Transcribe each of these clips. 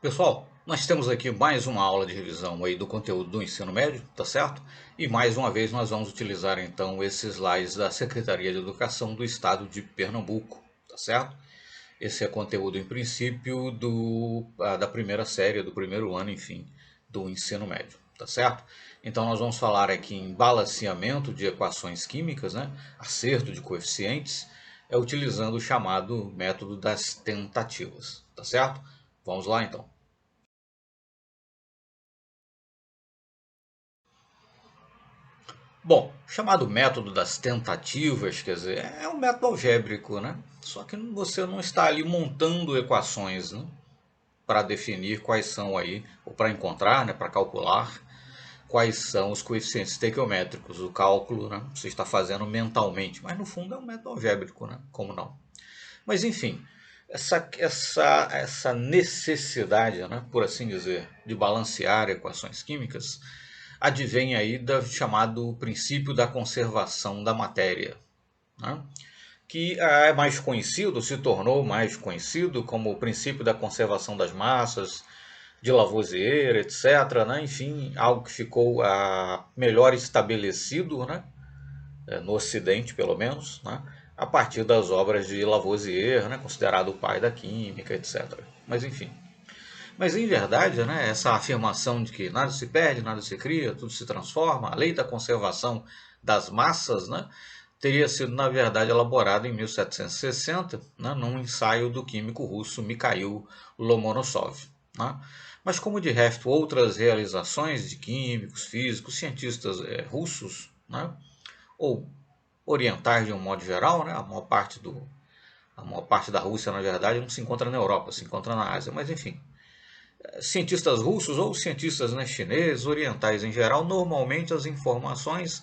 Pessoal, nós temos aqui mais uma aula de revisão aí do conteúdo do ensino médio, tá certo? E mais uma vez nós vamos utilizar então esses slides da Secretaria de Educação do Estado de Pernambuco, tá certo? Esse é conteúdo em princípio da primeira série, do primeiro ano, enfim, do ensino médio, tá certo? Então nós vamos falar aqui em balanceamento de equações químicas, né? Acerto de coeficientes, utilizando o chamado método das tentativas, tá certo? Vamos lá então. Bom, chamado método das tentativas, quer dizer, é um método algébrico, né? Só que você não está ali montando equações, né? Para definir quais são aí, ou para encontrar, né? Para calcular quais são os coeficientes estequiométricos. O cálculo, né? Você está fazendo mentalmente, mas no fundo é um método algébrico, né? Como não? Mas enfim, essa necessidade, né, por assim dizer, de balancear equações químicas advém aí do chamado princípio da conservação da matéria, né? Que é mais conhecido, se tornou mais conhecido como o princípio da conservação das massas, de Lavoisier, etc. Né? Enfim, algo que ficou melhor estabelecido, né? No Ocidente, pelo menos, né? A partir das obras de Lavoisier, né? Considerado o pai da química, etc. Mas enfim. Mas em verdade, né, essa afirmação de que nada se perde, nada se cria, tudo se transforma, a lei da conservação das massas, né, teria sido, na verdade, elaborada em 1760, né, num ensaio do químico russo Mikhail Lomonosov. Né? Mas, como de resto outras realizações de químicos, físicos, cientistas russos, né, ou orientais de um modo geral, né, a maior parte da Rússia, na verdade, não se encontra na Europa, se encontra na Ásia, mas enfim, cientistas russos ou cientistas, né, chineses, orientais em geral, normalmente as informações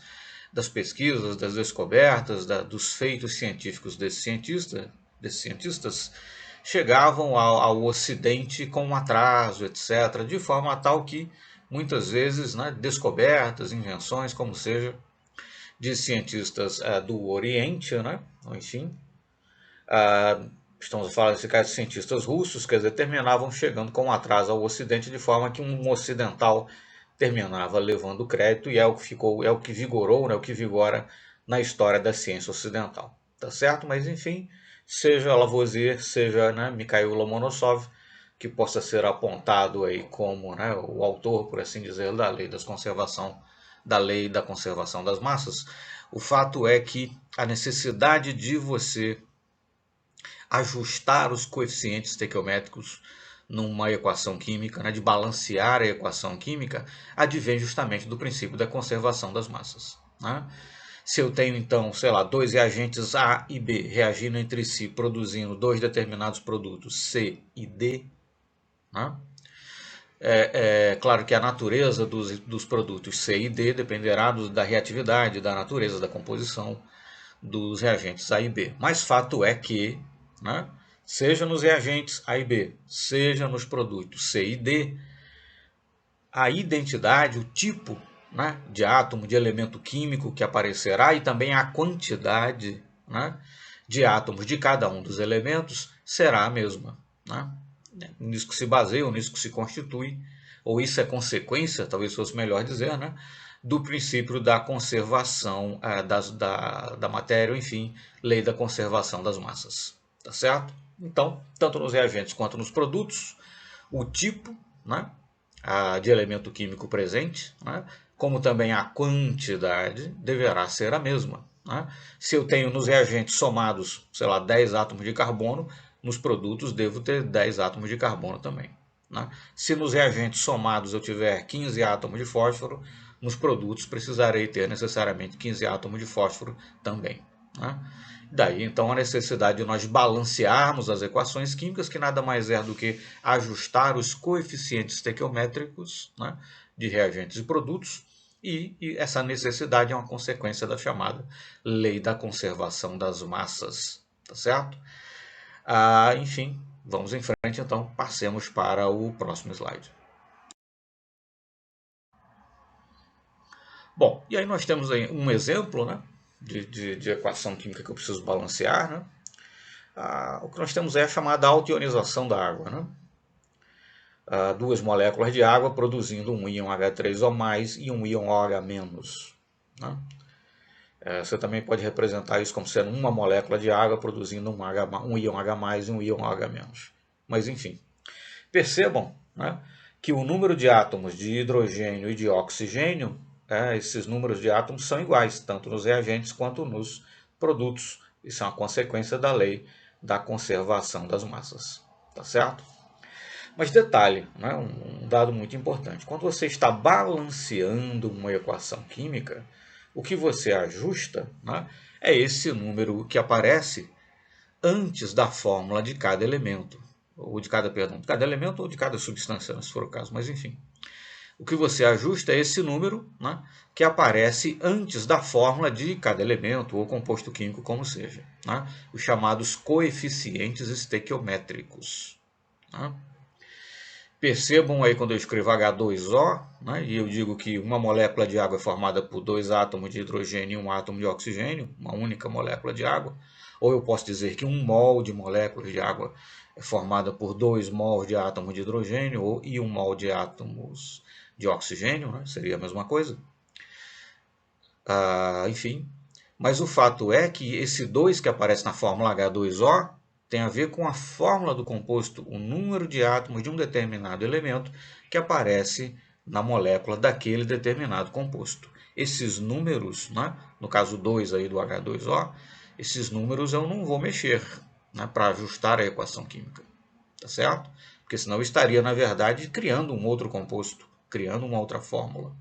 das pesquisas, das descobertas, dos feitos científicos desses cientistas chegavam ao Ocidente com um atraso, etc., de forma tal que muitas vezes, né, descobertas, invenções, como seja, de cientistas do Oriente, né, enfim, ah, estamos a falar nesse caso de cientistas russos, quer dizer, terminavam chegando com um atraso ao Ocidente, de forma que um ocidental terminava levando o crédito, e é o que ficou, é o que vigorou, né, o que vigora na história da ciência ocidental. Tá certo? Mas enfim, seja Lavoisier, seja, né, Mikhail Lomonosov, que possa ser apontado aí como, né, o autor, por assim dizer, da lei da conservação das massas, o fato é que a necessidade de você ajustar os coeficientes estequiométricos numa equação química, né, de balancear a equação química, advém justamente do princípio da conservação das massas. Né? Se eu tenho então, sei lá, dois reagentes A e B reagindo entre si, produzindo dois determinados produtos C e D, né? É claro que a natureza dos produtos C e D dependerá da reatividade, da natureza, da composição dos reagentes A e B. Mas fato é que, né, seja nos reagentes A e B, seja nos produtos C e D, a identidade, o tipo, né, de átomo, de elemento químico que aparecerá e também a quantidade, né, de átomos de cada um dos elementos será a mesma. Né? Nisso que se baseia, ou nisso que se constitui, ou isso é consequência, talvez fosse melhor dizer, né, do princípio da conservação da matéria, enfim, lei da conservação das massas. Tá certo? Então, tanto nos reagentes quanto nos produtos, o tipo, né, de elemento químico presente, né, como também a quantidade deverá ser a mesma. Né? Se eu tenho nos reagentes somados, sei lá, 10 átomos de carbono, nos produtos devo ter 10 átomos de carbono também. Né? Se nos reagentes somados eu tiver 15 átomos de fósforo, nos produtos precisarei ter necessariamente 15 átomos de fósforo também. Né? Daí então a necessidade de nós balancearmos as equações químicas, que nada mais é do que ajustar os coeficientes estequiométricos, né, de reagentes e produtos, e essa necessidade é uma consequência da chamada lei da conservação das massas. Tá certo? Enfim, vamos em frente então, passemos para o próximo slide. Bom, e aí nós temos aí um exemplo, né, de equação química que eu preciso balancear. Né? O que nós temos é a chamada altionização da água. Né? duas moléculas de água produzindo um íon H3O+, e um íon OH-. Né? Você também pode representar isso como sendo uma molécula de água produzindo um íon H+, e um íon OH-. Mas enfim, percebam, né, que o número de átomos de hidrogênio e de oxigênio, esses números de átomos são iguais, tanto nos reagentes quanto nos produtos. Isso é uma consequência da lei da conservação das massas. Tá certo? Mas detalhe, né, um dado muito importante. Quando você está balanceando uma equação química, o que você ajusta, né, é esse número que aparece antes da fórmula de cada elemento. Ou de cada elemento ou de cada substância, se for o caso, mas enfim. O que você ajusta é esse número, né, que aparece antes da fórmula de cada elemento ou composto químico, como seja. Né, os chamados coeficientes estequiométricos. Né. Percebam aí quando eu escrevo H2O, né, e eu digo que uma molécula de água é formada por dois átomos de hidrogênio e um átomo de oxigênio, uma única molécula de água. Ou eu posso dizer que 1 mol de moléculas de água é formada por 2 mols de átomo de hidrogênio e 1 mol de átomos de oxigênio, né? Seria a mesma coisa. Enfim, mas o fato é que esse 2 que aparece na fórmula H2O tem a ver com a fórmula do composto, o número de átomos de um determinado elemento que aparece na molécula daquele determinado composto. Esses números, né, no caso 2 aí do H2O, esses números eu não vou mexer, né, para ajustar a equação química, tá certo? Porque senão eu estaria, na verdade, criando um outro composto, criando uma outra fórmula.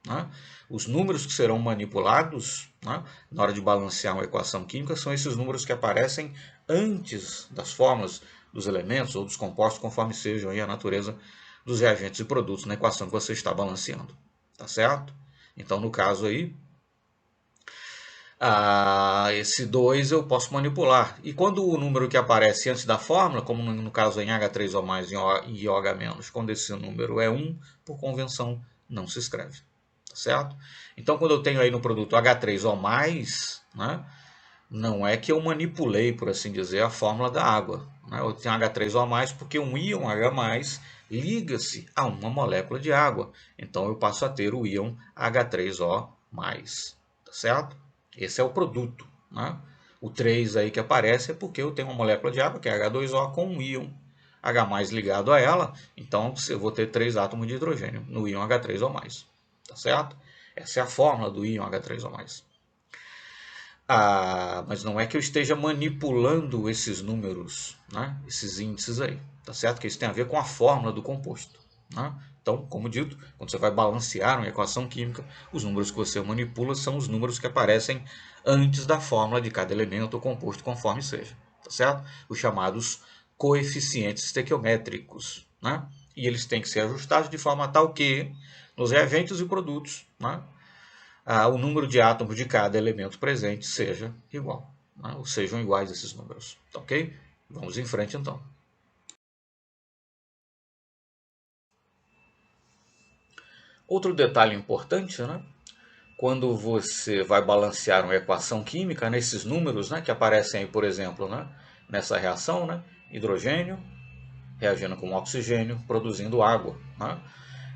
Né? Os números que serão manipulados, né, na hora de balancear uma equação química são esses números que aparecem antes das fórmulas dos elementos ou dos compostos, conforme sejam aí a natureza dos reagentes e produtos na equação que você está balanceando. Tá certo? Então, no caso aí, esse 2 eu posso manipular. E quando o número que aparece antes da fórmula, como no caso em H3O+, e OH-, quando esse número é 1, por convenção, não se escreve. Tá certo? Então, quando eu tenho aí no produto H3O+, né, não é que eu manipulei, por assim dizer, a fórmula da água. Né? Eu tenho H3O+, porque um íon H+, liga-se a uma molécula de água. Então, eu passo a ter o íon H3O+. Tá certo? Esse é o produto. Né? O 3 aí que aparece é porque eu tenho uma molécula de água, que é H2O, com um íon H+ ligado a ela. Então, eu vou ter 3 átomos de hidrogênio no íon H3O+. Tá certo? Essa é a fórmula do íon H3O+. Mas não é que eu esteja manipulando esses números, né? Esses índices aí. Tá certo? Que isso tem a ver com a fórmula do composto. Né? Então, como dito, quando você vai balancear uma equação química, os números que você manipula são os números que aparecem antes da fórmula de cada elemento ou composto, conforme seja. Tá certo? Os chamados coeficientes estequiométricos. Né? E eles têm que ser ajustados de forma tal que, nos reagentes e produtos, né, o número de átomos de cada elemento presente seja igual, né? Ou sejam iguais esses números. Tá ok? Vamos em frente então. Outro detalhe importante, né? Quando você vai balancear uma equação química, nesses números, né, que aparecem aí, por exemplo, né, nessa reação, né, hidrogênio reagindo com oxigênio, produzindo água. Né?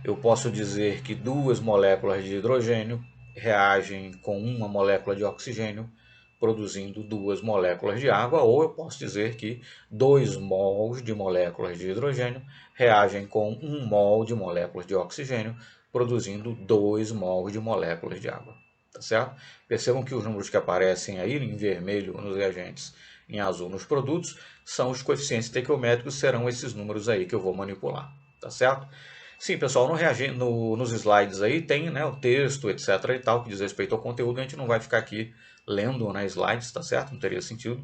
Eu posso dizer que duas moléculas de hidrogênio reagem com uma molécula de oxigênio, produzindo duas moléculas de água, ou eu posso dizer que 2 mols de moléculas de hidrogênio reagem com 1 mol de moléculas de oxigênio, produzindo 2 mols de moléculas de água. Tá certo? Percebam que os números que aparecem aí em vermelho nos reagentes, em azul nos produtos, são os coeficientes estequiométricos, serão esses números aí que eu vou manipular. Tá certo? Sim, pessoal, nos slides aí tem, né, o texto, etc. e tal, que diz respeito ao conteúdo. A gente não vai ficar aqui lendo, né, slides, tá certo? Não teria sentido.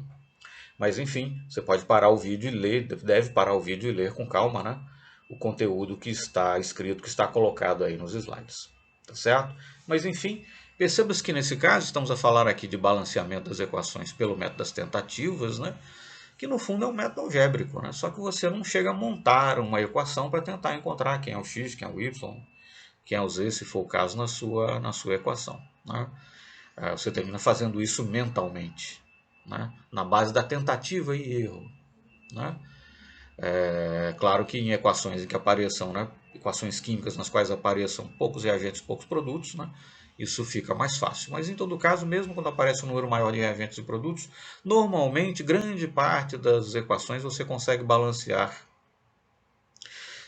Mas enfim, você pode parar o vídeo e ler, deve parar o vídeo e ler com calma, né, o conteúdo que está escrito, que está colocado aí nos slides. Tá certo? Mas enfim, perceba-se que nesse caso estamos a falar aqui de balanceamento das equações pelo método das tentativas, né? Que no fundo é um método algébrico, né? Só que você não chega a montar uma equação para tentar encontrar quem é o x, quem é o y, quem é o z, se for o caso, na sua equação. Né? Você termina fazendo isso mentalmente, né? Na base da tentativa e erro. Né? É claro que em equações em que apareçam, né, equações químicas nas quais apareçam poucos reagentes, poucos produtos, né, isso fica mais fácil. Mas em todo caso, mesmo quando aparece um número maior de reagentes e produtos, normalmente grande parte das equações você consegue balancear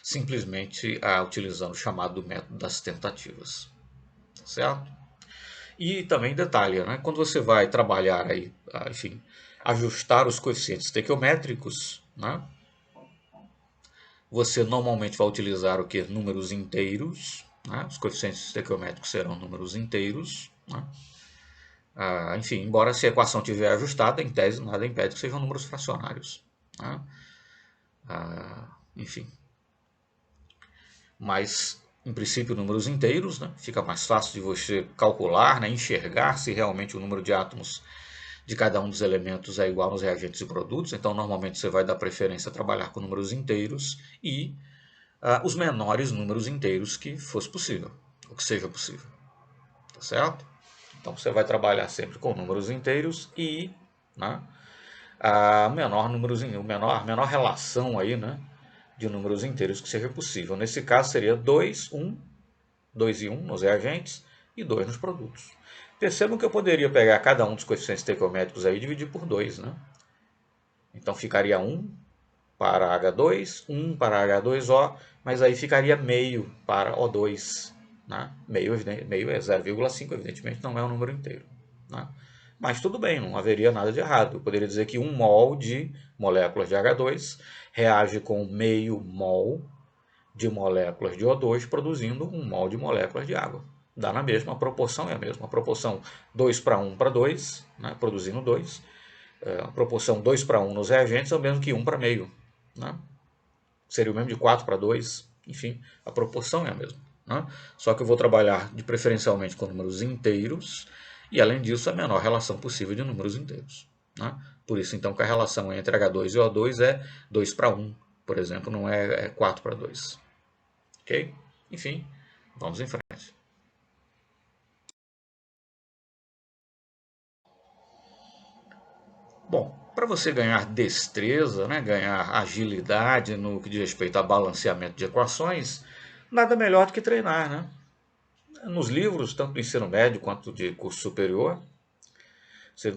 simplesmente utilizando o chamado método das tentativas, certo? E também detalhe, né, quando você vai trabalhar aí, enfim, ajustar os coeficientes estequiométricos, né, você normalmente vai utilizar o que? Números inteiros, né? Os coeficientes estequiométricos serão números inteiros, né? Enfim, embora se a equação estiver ajustada, em tese nada impede que sejam números fracionários, né? Enfim, mas em princípio números inteiros, né? Fica mais fácil de você calcular, né? Enxergar se realmente o número de átomos de cada um dos elementos é igual nos reagentes e produtos. Então normalmente você vai dar preferência a trabalhar com números inteiros e os menores números inteiros que fosse possível, o que seja possível, tá certo? Então você vai trabalhar sempre com números inteiros e, né, a menor relação aí, né, de números inteiros que seja possível. Nesse caso seria 2, 1, 2 e 1 nos reagentes e 2 nos produtos. Percebam que eu poderia pegar cada um dos coeficientes estequiométricos aí e dividir por 2, né? Então ficaria 1 para H2, 1 para H2O, mas aí ficaria meio para O2. Né? Meio é 0,5, evidentemente não é um número inteiro. Né? Mas tudo bem, não haveria nada de errado. Eu poderia dizer que 1 mol de moléculas de H2 reage com meio mol de moléculas de O2, produzindo 1 mol de moléculas de água. Dá na mesma, a proporção é a mesma. A proporção 2 para 1 para 2, né? Produzindo 2. A proporção 2 para 1 nos reagentes é o mesmo que 1 para meio. Né? Seria o mesmo de 4 para 2, enfim, a proporção é a mesma. Né? Só que eu vou trabalhar preferencialmente com números inteiros e, além disso, a menor relação possível de números inteiros. Né? Por isso, então, que a relação entre H2 e O2 é 2 para 1, por exemplo, não é 4 para 2. Ok? Enfim, vamos em frente. Bom, para você ganhar destreza, né, ganhar agilidade no que diz respeito a balanceamento de equações, nada melhor do que treinar, né? Nos livros, tanto do ensino médio quanto de curso superior,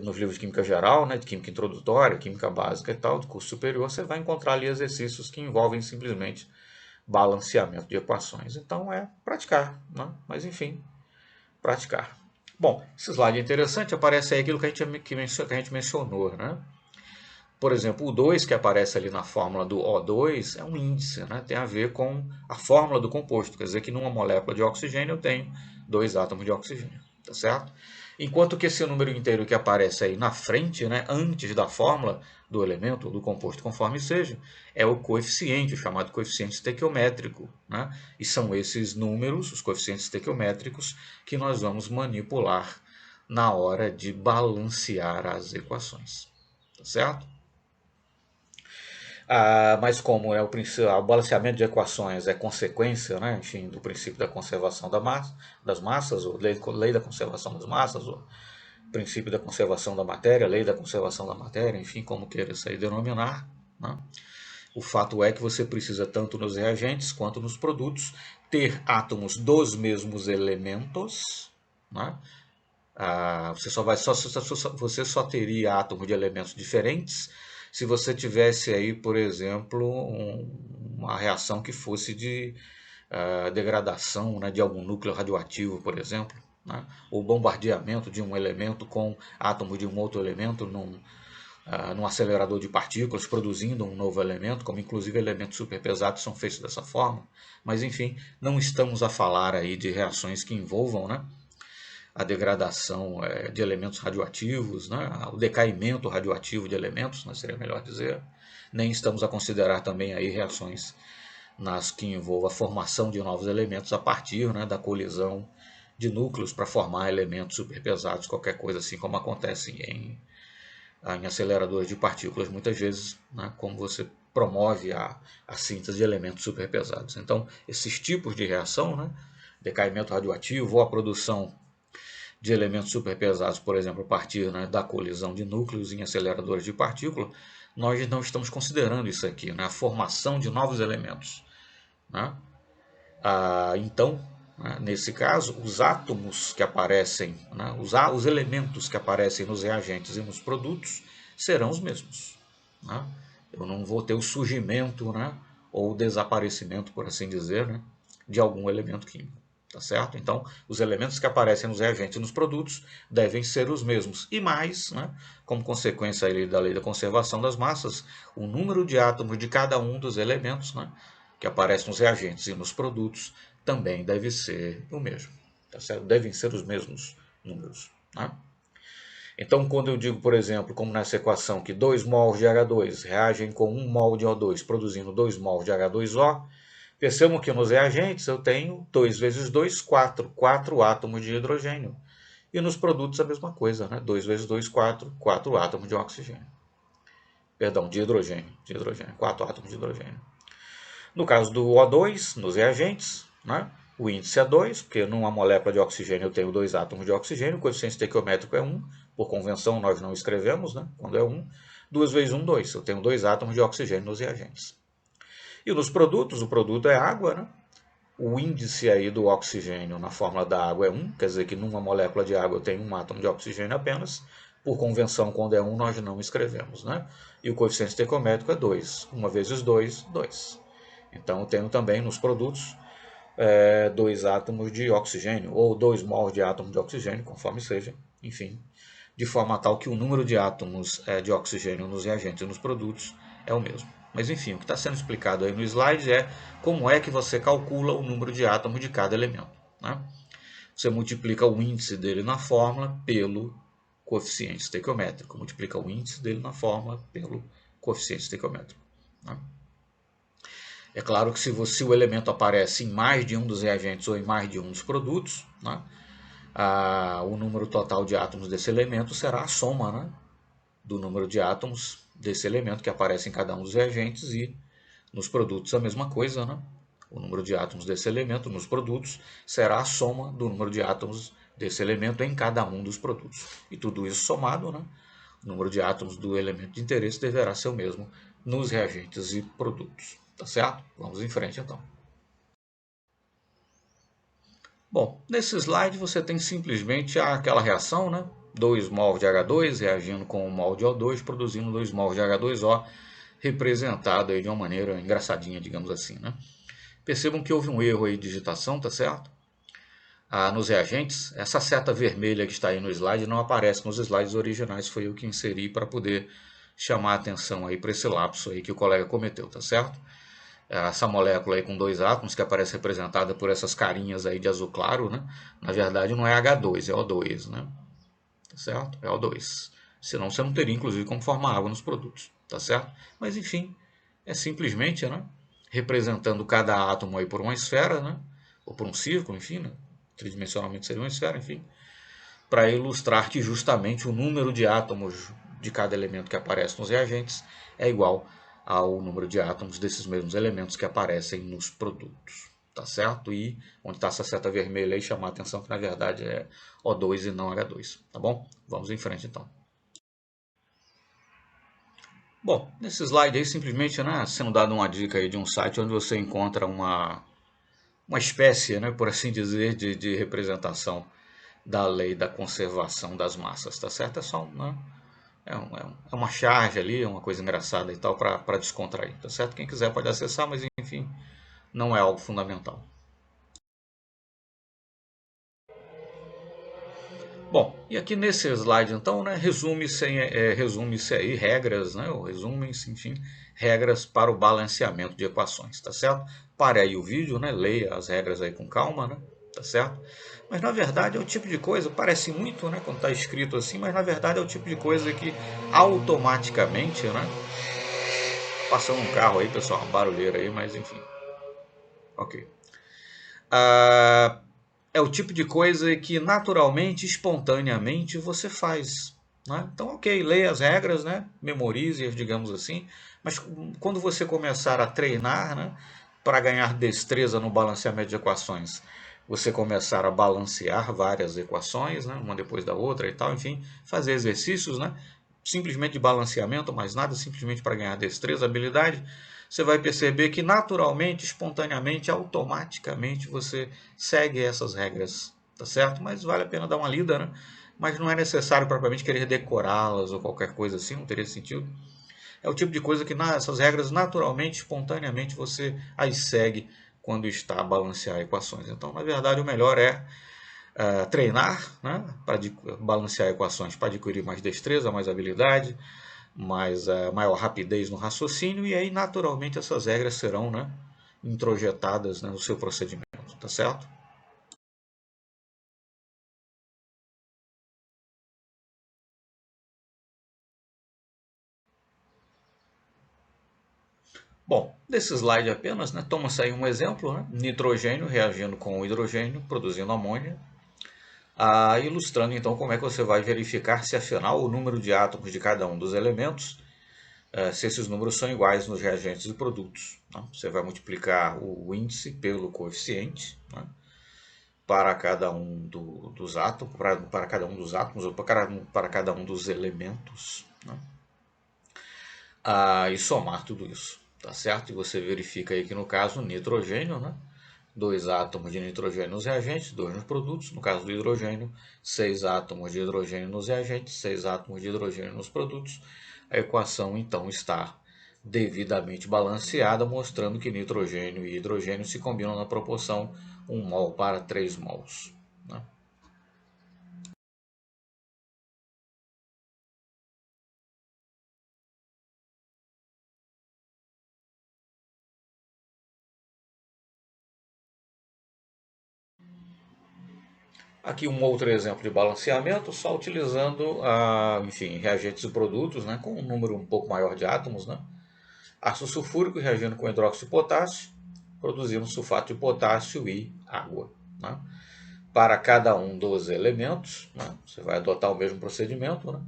nos livros de química geral, né, de química introdutória, química básica e tal, de curso superior, você vai encontrar ali exercícios que envolvem simplesmente balanceamento de equações. Então é praticar, né? Mas enfim, praticar. Bom, esse slide é interessante, aparece aí aquilo que a gente mencionou, né? Por exemplo, o 2 que aparece ali na fórmula do O2 é um índice, né? Tem a ver com a fórmula do composto, quer dizer que numa molécula de oxigênio eu tenho 2 átomos de oxigênio, tá certo? Enquanto que esse número inteiro que aparece aí na frente, né, antes da fórmula do elemento, do composto conforme seja, é o coeficiente, o chamado coeficiente estequiométrico, né? E são esses números, os coeficientes estequiométricos, que nós vamos manipular na hora de balancear as equações, tá certo? Mas como é o balanceamento de equações é consequência, né, enfim, do princípio da conservação das massas, ou lei da conservação das massas, ou princípio da conservação da matéria, lei da conservação da matéria, enfim, como queira isso aí denominar, né? O fato é que você precisa, tanto nos reagentes quanto nos produtos, ter átomos dos mesmos elementos, né? Você só teria átomos de elementos diferentes se você tivesse aí, por exemplo, uma reação que fosse de degradação, né, de algum núcleo radioativo, por exemplo, né, ou bombardeamento de um elemento com átomos de um outro elemento num acelerador de partículas, produzindo um novo elemento, como inclusive elementos superpesados são feitos dessa forma. Mas enfim, não estamos a falar aí de reações que envolvam, né, a degradação de elementos radioativos, né, o decaimento radioativo de elementos, né, seria melhor dizer. Nem estamos a considerar também aí reações nas que envolva a formação de novos elementos a partir, né, da colisão de núcleos para formar elementos superpesados, qualquer coisa assim, como acontece em aceleradores de partículas muitas vezes, né, como você promove a síntese de elementos superpesados. Então, esses tipos de reação, né, decaimento radioativo ou a produção de elementos superpesados, por exemplo, a partir, né, da colisão de núcleos em aceleradores de partículas, nós não estamos considerando isso aqui, né? A formação de novos elementos, né? Então, né, nesse caso, os átomos que aparecem, né, os elementos que aparecem nos reagentes e nos produtos serão os mesmos, né? Eu não vou ter o surgimento, né, ou o desaparecimento, por assim dizer, né, de algum elemento químico. Tá certo? Então, os elementos que aparecem nos reagentes e nos produtos devem ser os mesmos. E mais, né, como consequência aí da lei da conservação das massas, o número de átomos de cada um dos elementos, né, que aparece nos reagentes e nos produtos também deve ser o mesmo. Tá certo? Devem ser os mesmos números. Né? Então, quando eu digo, por exemplo, como nessa equação, que 2 mols de H2 reagem com 1 mol de O2, produzindo 2 mols de H2O, percebam que nos reagentes eu tenho 2 vezes 2, 4, 4 átomos de hidrogênio. E nos produtos a mesma coisa, né? 2 vezes 2, 4, 4 átomos de oxigênio. Perdão, de hidrogênio, 4 átomos de hidrogênio. No caso do O2, nos reagentes, né, o índice é 2, porque numa molécula de oxigênio eu tenho 2 átomos de oxigênio, o coeficiente estequiométrico é 1, por convenção nós não escrevemos, né, quando é 1. 2 vezes 1, 2, eu tenho 2 átomos de oxigênio nos reagentes. E nos produtos, o produto é água, né? O índice aí do oxigênio na fórmula da água é 1, quer dizer que numa molécula de água eu tenho um átomo de oxigênio apenas. Por convenção, quando é 1, nós não escrevemos, né? E o coeficiente estequiométrico é 2. 1 vezes 2, 2. Então, eu tenho também nos produtos 2 átomos de oxigênio, ou 2 mols de átomo de oxigênio, conforme seja, enfim, de forma tal que o número de átomos de oxigênio nos reagentes e nos produtos é o mesmo. Mas enfim, o que está sendo explicado aí no slide é como é que você calcula o número de átomos de cada elemento. Né? Você multiplica o índice dele na fórmula pelo coeficiente estequiométrico. Multiplica o índice dele na fórmula pelo coeficiente estequiométrico. Né? É claro que se o elemento aparece em mais de um dos reagentes ou em mais de um dos produtos, né, o número total de átomos desse elemento será a soma, né, do número de átomos desse elemento que aparece em cada um dos reagentes, e nos produtos a mesma coisa. Né? O número de átomos desse elemento nos produtos será a soma do número de átomos desse elemento em cada um dos produtos. E tudo isso somado, né, o número de átomos do elemento de interesse deverá ser o mesmo nos reagentes e produtos. Tá certo? Vamos em frente então. Bom, nesse slide você tem simplesmente aquela reação, né? 2 mols de H2 reagindo com 1 mol de O2, produzindo 2 mols de H2O, representado aí de uma maneira engraçadinha, digamos assim, né? Percebam que houve um erro aí de digitação, tá certo? Nos reagentes, essa seta vermelha que está aí no slide não aparece nos slides originais, foi eu que inseri para poder chamar a atenção aí para esse lapso aí que o colega cometeu, tá certo? Essa molécula aí com 2 átomos que aparece representada por essas carinhas aí de azul claro, né? Na verdade não é H2, é O2, né? Tá certo? É O2. Senão você não teria inclusive como formar água nos produtos, tá certo? Mas enfim, é simplesmente, né, representando cada átomo aí por uma esfera, né? Ou por um círculo, enfim, né? Tridimensionalmente seria uma esfera, enfim, para ilustrar que justamente o número de átomos de cada elemento que aparece nos reagentes é igual ao número de átomos desses mesmos elementos que aparecem nos produtos. Tá certo? E onde está essa seta vermelha aí, chamar a atenção que na verdade é O2 e não H2. Tá bom? Vamos em frente então. Bom, nesse slide aí simplesmente, né, sendo dado uma dica aí de um site onde você encontra uma espécie, né, por assim dizer, de representação da lei da conservação das massas, tá certo? É só é uma charge ali, é uma coisa engraçada e tal para descontrair, tá certo? Quem quiser pode acessar, mas enfim, não é algo fundamental. Bom, e aqui nesse slide então, né, resume-se aí regras, né, ou resumem-se, enfim, regras para o balanceamento de equações, tá certo? Pare aí o vídeo, né, leia as regras aí com calma, né, tá certo? Mas na verdade é o tipo de coisa, parece muito, né, quando está escrito assim, mas na verdade é o tipo de coisa que automaticamente, né, passando um carro aí, pessoal, uma barulheira aí, mas enfim, ok. É o tipo de coisa que naturalmente, espontaneamente você faz. Né? Então, ok, leia as regras, né? Memorize-as, digamos assim, mas quando você começar a treinar, né, para ganhar destreza no balanceamento de equações, você começar a balancear várias equações, né, uma depois da outra e tal, enfim, fazer exercícios, né, simplesmente de balanceamento, mais nada, simplesmente para ganhar destreza, habilidade, você vai perceber que naturalmente, espontaneamente, automaticamente você segue essas regras, tá certo? Mas vale a pena dar uma lida, né? Mas não é necessário propriamente querer decorá-las ou qualquer coisa assim, não teria sentido. É o tipo de coisa que essas regras naturalmente, espontaneamente você as segue quando está a balancear equações. Então, na verdade, o melhor é treinar, né, para balancear equações, para adquirir mais destreza, mais habilidade, mais maior rapidez no raciocínio, e aí naturalmente essas regras serão, né, introjetadas, né, no seu procedimento, tá certo? Bom, desse slide apenas, né, toma-se aí um exemplo, né, nitrogênio reagindo com hidrogênio, produzindo amônia, ilustrando então como é que você vai verificar se afinal o número de átomos de cada um dos elementos, se esses números são iguais nos reagentes e produtos. Né? Você vai multiplicar o índice pelo coeficiente, né, para cada um dos átomos, para cada um dos átomos ou para cada um dos elementos, né? E somar tudo isso, tá certo? E você verifica aí que no caso nitrogênio, né? Dois átomos de nitrogênio nos reagentes, dois nos produtos. No caso do hidrogênio, seis átomos de hidrogênio nos reagentes, seis átomos de hidrogênio nos produtos. A equação então está devidamente balanceada, mostrando que nitrogênio e hidrogênio se combinam na proporção 1 mol para 3 mols. Né? Aqui um outro exemplo de balanceamento, só utilizando enfim, reagentes e produtos, né, com um número um pouco maior de átomos. Né? Ácido sulfúrico reagindo com hidróxido de potássio, produzindo sulfato de potássio e água. Né? Para cada um dos elementos, né, você vai adotar o mesmo procedimento, né?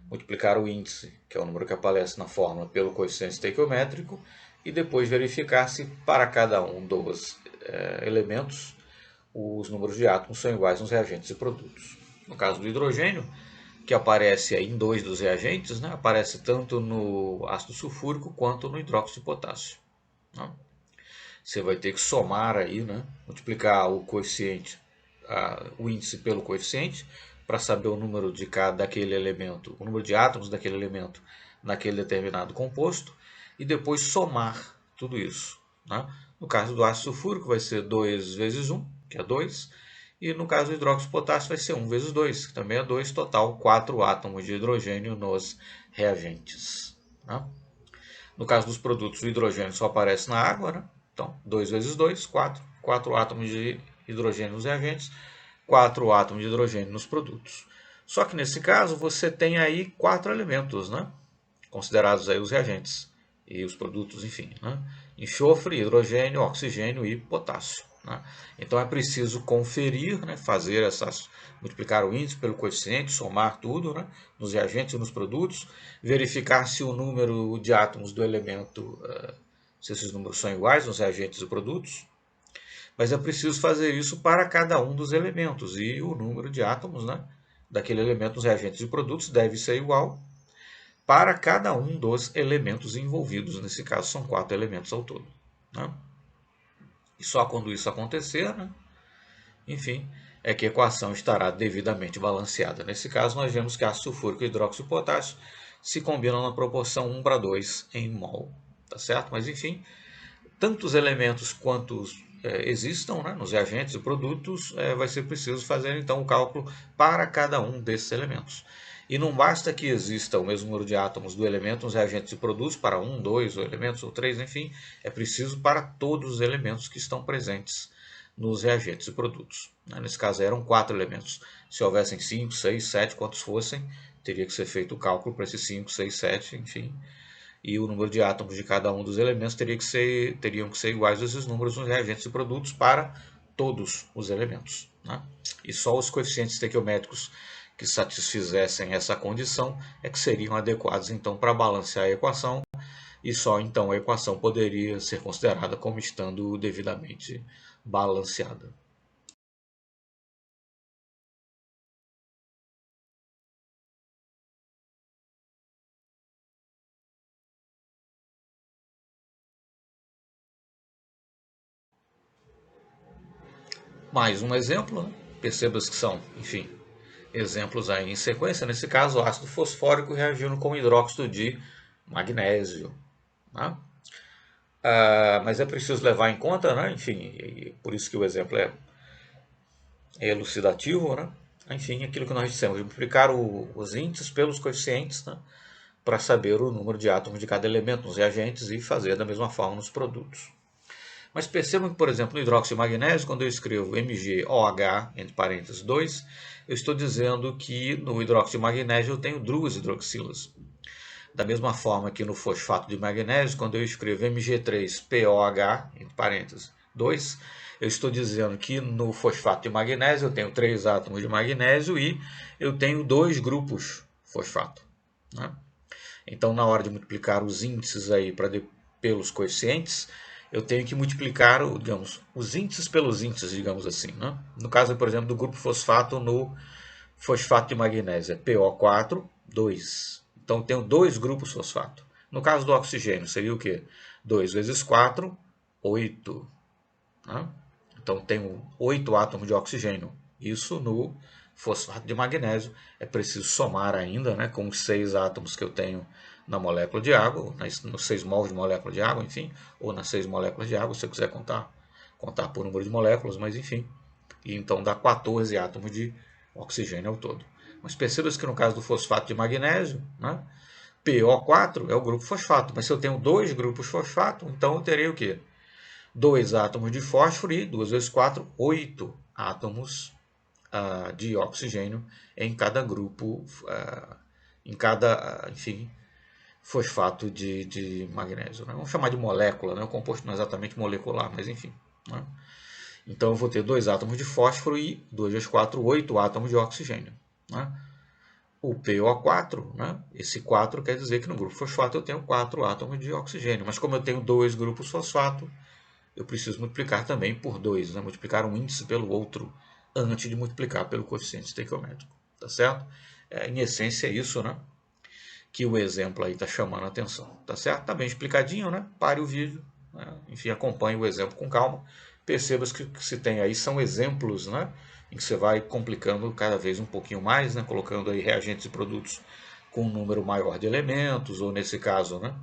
Multiplicar o índice, que é o número que aparece na fórmula, pelo coeficiente estequiométrico, e depois verificar se para cada um dos elementos os números de átomos são iguais nos reagentes e produtos. No caso do hidrogênio, que aparece aí em dois dos reagentes, né, aparece tanto no ácido sulfúrico quanto no hidróxido de potássio. Né? Você vai ter que somar aí, né, multiplicar o coeficiente, o índice pelo coeficiente, para saber o número de cada daquele elemento, o número de átomos daquele elemento naquele determinado composto, e depois somar tudo isso. Né? No caso do ácido sulfúrico vai ser 2 vezes 1, que é 2, e no caso do hidróxido de potássio vai ser 1 vezes 2, que também é 2, total 4 átomos de hidrogênio nos reagentes. Né? No caso dos produtos, o hidrogênio só aparece na água, né? Então, 2 vezes 2, 4. 4 átomos de hidrogênio nos reagentes, 4 átomos de hidrogênio nos produtos. Só que nesse caso você tem aí 4 elementos, né? Considerados aí os reagentes e os produtos, enfim, né? Enxofre, hidrogênio, oxigênio e potássio. Né? Então é preciso conferir, né? Fazer essas, multiplicar o índice pelo coeficiente, somar tudo, né? Nos reagentes e nos produtos, verificar se o número de átomos do elemento, se esses números são iguais nos reagentes e produtos, mas é preciso fazer isso para cada um dos elementos e o número de átomos, né? Daquele elemento nos reagentes e produtos deve ser igual para cada um dos elementos envolvidos. Nesse caso, são 4 elementos ao todo. Né? E só quando isso acontecer, né, enfim, é que a equação estará devidamente balanceada. Nesse caso, nós vemos que ácido sulfúrico e hidróxido de potássio se combinam na proporção 1 para 2 em mol. Tá certo? Mas, enfim, tantos elementos quantos existam, né, nos reagentes e produtos, vai ser preciso fazer então o cálculo para cada um desses elementos. E não basta que exista o mesmo número de átomos do elemento nos reagentes e produtos para um, dois, ou elementos, ou três, enfim, é preciso para todos os elementos que estão presentes nos reagentes e produtos. Nesse caso eram 4 elementos. Se houvessem 5, 6, 7, quantos fossem, teria que ser feito o cálculo para esses 5, 6, 7, enfim, e o número de átomos de cada um dos elementos teriam que ser iguais a esses números nos reagentes e produtos para todos os elementos. Né? E só os coeficientes estequiométricos que satisfizessem essa condição é que seriam adequados então para balancear a equação, e só então a equação poderia ser considerada como estando devidamente balanceada. Mais um exemplo, né? Perceba que são, enfim, exemplos aí em sequência. Nesse caso, o ácido fosfórico reagindo com hidróxido de magnésio. Né? Mas é preciso levar em conta, né? Enfim, por isso que o exemplo é elucidativo, né? Enfim, aquilo que nós dissemos, multiplicar os índices pelos coeficientes, né? Para saber o número de átomos de cada elemento nos reagentes e fazer da mesma forma nos produtos. Mas percebam que, por exemplo, no hidróxido de magnésio, quando eu escrevo MgOH, entre parênteses 2, eu estou dizendo que no hidróxido de magnésio eu tenho duas hidroxilas. Da mesma forma que no fosfato de magnésio, quando eu escrevo Mg3POH, entre parênteses 2, eu estou dizendo que no fosfato de magnésio eu tenho 3 átomos de magnésio e eu tenho 2 grupos fosfato. Né? Então, na hora de multiplicar os índices aí pelos coeficientes, eu tenho que multiplicar, digamos, os índices pelos índices, digamos assim. Né? No caso, por exemplo, do grupo fosfato no fosfato de magnésio, é PO4, 2. Então, eu tenho 2 grupos fosfato. No caso do oxigênio, seria o quê? 2 vezes 4, 8. Né? Então, tenho 8 átomos de oxigênio. Isso no fosfato de magnésio. É preciso somar ainda, né, com os 6 átomos que eu tenho na molécula de água, nos 6 mols de molécula de água, enfim, ou nas 6 moléculas de água, se você quiser contar por número de moléculas, mas enfim. E então dá 14 átomos de oxigênio ao todo. Mas perceba-se que no caso do fosfato de magnésio, né, PO4 é o grupo fosfato, mas se eu tenho 2 grupos fosfato, então eu terei o quê? 2 átomos de fósforo e 2 vezes 4, 8 átomos de oxigênio em cada grupo, em cada, enfim, fosfato de magnésio. Né? Vamos chamar de molécula, né? O composto não é exatamente molecular, mas enfim. Né? Então eu vou ter 2 átomos de fósforo e 2 vezes 4, 8 átomos de oxigênio. Né? O PO4, né? Esse 4 quer dizer que no grupo fosfato eu tenho 4 átomos de oxigênio, mas como eu tenho 2 grupos fosfato, eu preciso multiplicar também por 2, né? Multiplicar um índice pelo outro antes de multiplicar pelo coeficiente estequiométrico, tá certo? Em essência é isso, né? Que o exemplo aí está chamando a atenção, tá certo? Tá bem explicadinho, né? Pare o vídeo, né? Enfim, acompanhe o exemplo com calma. Perceba que o que se tem aí são exemplos, né? Em que você vai complicando cada vez um pouquinho mais, né? Colocando aí reagentes e produtos com um número maior de elementos, ou nesse caso, né?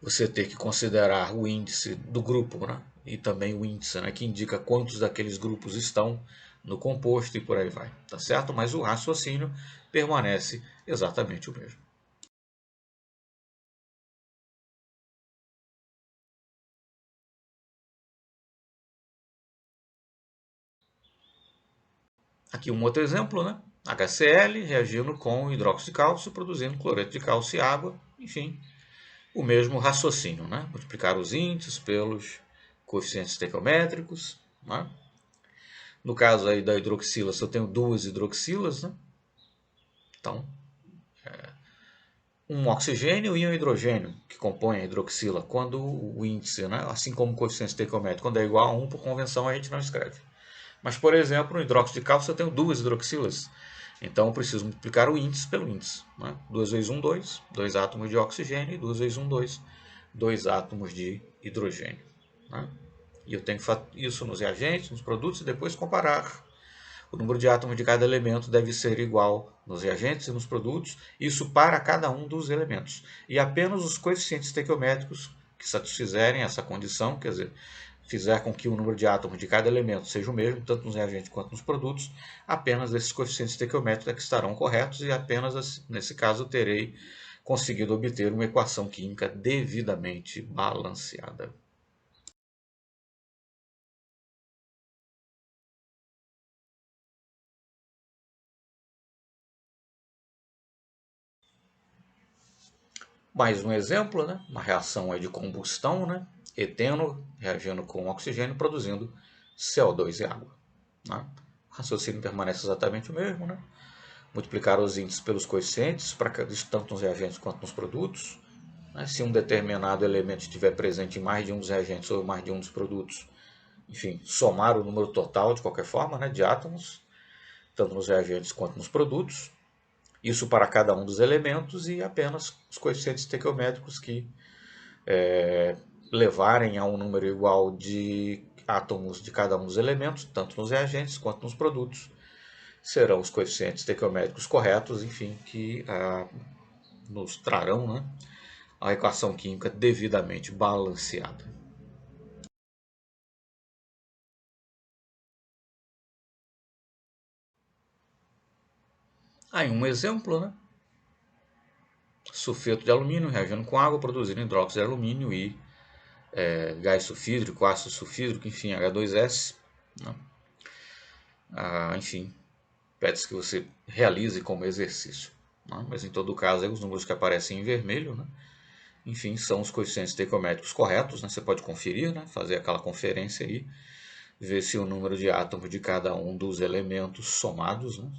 Você ter que considerar o índice do grupo, né? E também o índice, né? Que indica quantos daqueles grupos estão no composto e por aí vai, tá certo? Mas o raciocínio permanece exatamente o mesmo. Aqui um outro exemplo, né? HCl reagindo com hidróxido de cálcio, produzindo cloreto de cálcio e água, enfim, o mesmo raciocínio, né? Multiplicar os índices pelos coeficientes estequiométricos, né? No caso aí da hidroxila, se eu tenho 2 hidroxilas, né? Então, um oxigênio e um hidrogênio que compõem a hidroxila, quando o índice, né? Assim como o coeficiente estequiométrico, quando é igual a 1, por convenção a gente não escreve. Mas, por exemplo, no hidróxido de cálcio eu tenho 2 hidroxilas. Então, eu preciso multiplicar o índice pelo índice. Né? 2 vezes 1, 2. 2 átomos de oxigênio. E 2 vezes 1, 2. 2 átomos de hidrogênio. Né? E eu tenho que fazer isso nos reagentes, nos produtos e depois comparar. O número de átomos de cada elemento deve ser igual nos reagentes e nos produtos, isso para cada um dos elementos. E apenas os coeficientes estequiométricos que satisfizerem essa condição, quer dizer, fizer com que o número de átomos de cada elemento seja o mesmo, tanto nos reagentes quanto nos produtos, apenas esses coeficientes estequiométricos é que estarão corretos e apenas nesse caso terei conseguido obter uma equação química devidamente balanceada. Mais um exemplo, né? Uma reação de combustão, né? Eteno reagindo com oxigênio, produzindo CO2 e água. Né? O raciocínio permanece exatamente o mesmo, né? Multiplicar os índices pelos coeficientes, tanto nos reagentes quanto nos produtos. Né? Se um determinado elemento estiver presente em mais de um dos reagentes ou mais de um dos produtos, enfim, somar o número total de qualquer forma, né, de átomos, tanto nos reagentes quanto nos produtos. Isso para cada um dos elementos e apenas os coeficientes estequiométricos que levarem a um número igual de átomos de cada um dos elementos, tanto nos reagentes quanto nos produtos. Serão os coeficientes estequiométricos corretos, enfim, que nos trarão, né, a equação química devidamente balanceada. Aí um exemplo, né? Sulfeto de alumínio reagindo com água, produzindo hidróxido de alumínio e gás sulfídrico, ácido sulfídrico, enfim, H2S. Né? Enfim, pede-se que você realize como exercício. Né? Mas em todo caso, aí, os números que aparecem em vermelho, né? Enfim, são os coeficientes estequiométricos corretos. Né? Você pode conferir, né? Fazer aquela conferência aí, ver se o número de átomos de cada um dos elementos somados, né?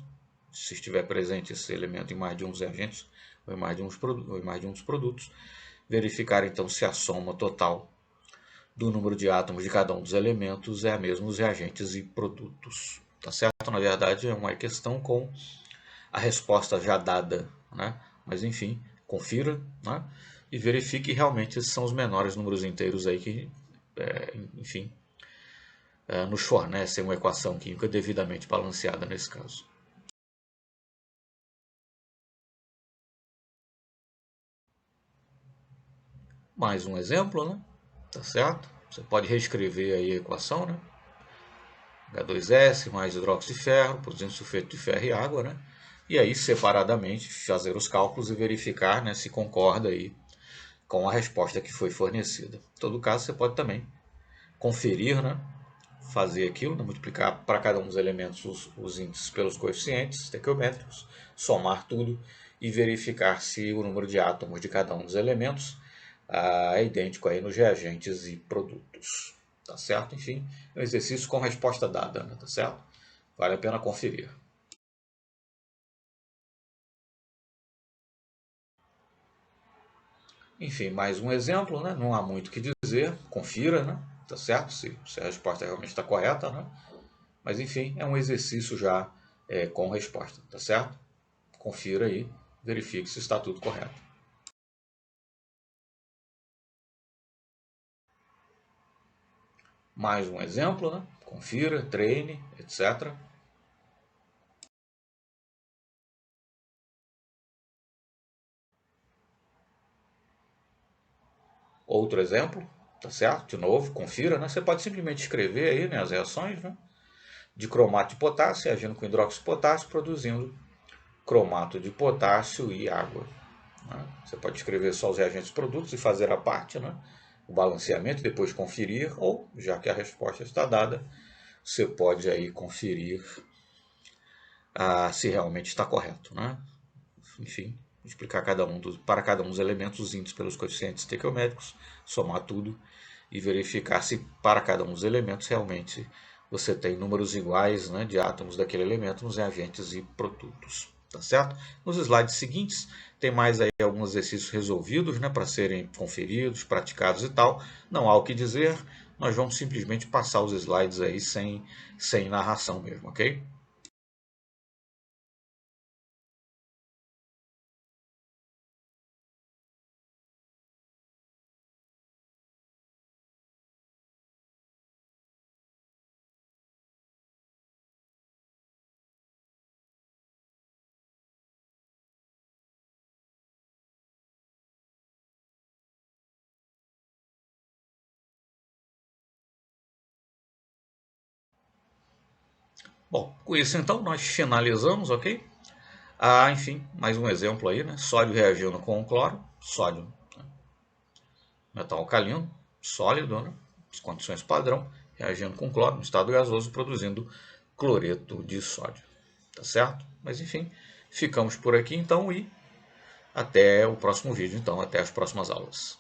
Se estiver presente esse elemento em mais de um dos reagentes ou em mais de um dos produtos, verificar então se a soma total do número de átomos de cada um dos elementos é a mesma dos reagentes e produtos. Tá certo? Na verdade, é uma questão com a resposta já dada, né? Mas enfim, confira, né? E verifique realmente se são os menores números inteiros aí que, enfim, nos fornecem uma equação química devidamente balanceada nesse caso. Mais um exemplo, né? Tá certo? Você pode reescrever aí a equação, né? H2S mais hidróxido de ferro, produzindo sulfeto de ferro e água, né? E aí, separadamente, fazer os cálculos e verificar, né, se concorda aí com a resposta que foi fornecida. Em todo caso, você pode também conferir, né? Fazer aquilo, né? Multiplicar para cada um dos elementos os índices pelos coeficientes estequiométricos, somar tudo e verificar se o número de átomos de cada um dos elementos é idêntico aí nos reagentes e produtos. Tá certo? Enfim, é um exercício com resposta dada, né? Tá certo? Vale a pena conferir. Enfim, mais um exemplo, né? Não há muito o que dizer, confira, né? Tá certo? Se a resposta realmente está correta, né? Mas enfim, é um exercício já com resposta, tá certo? Confira aí, verifique se está tudo correto. Mais um exemplo, né? Confira, treine, etc. Outro exemplo, tá certo? De novo, confira, né? Você pode simplesmente escrever aí, né, as reações, né? De cromato de potássio agindo com hidróxido de potássio, produzindo cromato de potássio e água. Né? Você pode escrever só os reagentes produtos e fazer a parte, né? O balanceamento, depois conferir, ou, já que a resposta está dada, você pode aí conferir se realmente está correto. Né? Enfim, explicar para cada um dos elementos os índices pelos coeficientes estequiométricos, somar tudo e verificar se para cada um dos elementos realmente você tem números iguais, né, de átomos daquele elemento nos reagentes e produtos. Tá certo? Nos slides seguintes tem mais aí alguns exercícios resolvidos, né, para serem conferidos, praticados e tal. Não há o que dizer, nós vamos simplesmente passar os slides aí sem narração mesmo, ok? Bom, com isso então nós finalizamos, ok? Enfim, mais um exemplo aí, né? Sódio reagindo com o cloro, sódio, né? Metal alcalino, sólido, né? As condições padrão, reagindo com cloro no estado gasoso, produzindo cloreto de sódio. Tá certo? Mas enfim, ficamos por aqui então e até o próximo vídeo, então, até as próximas aulas.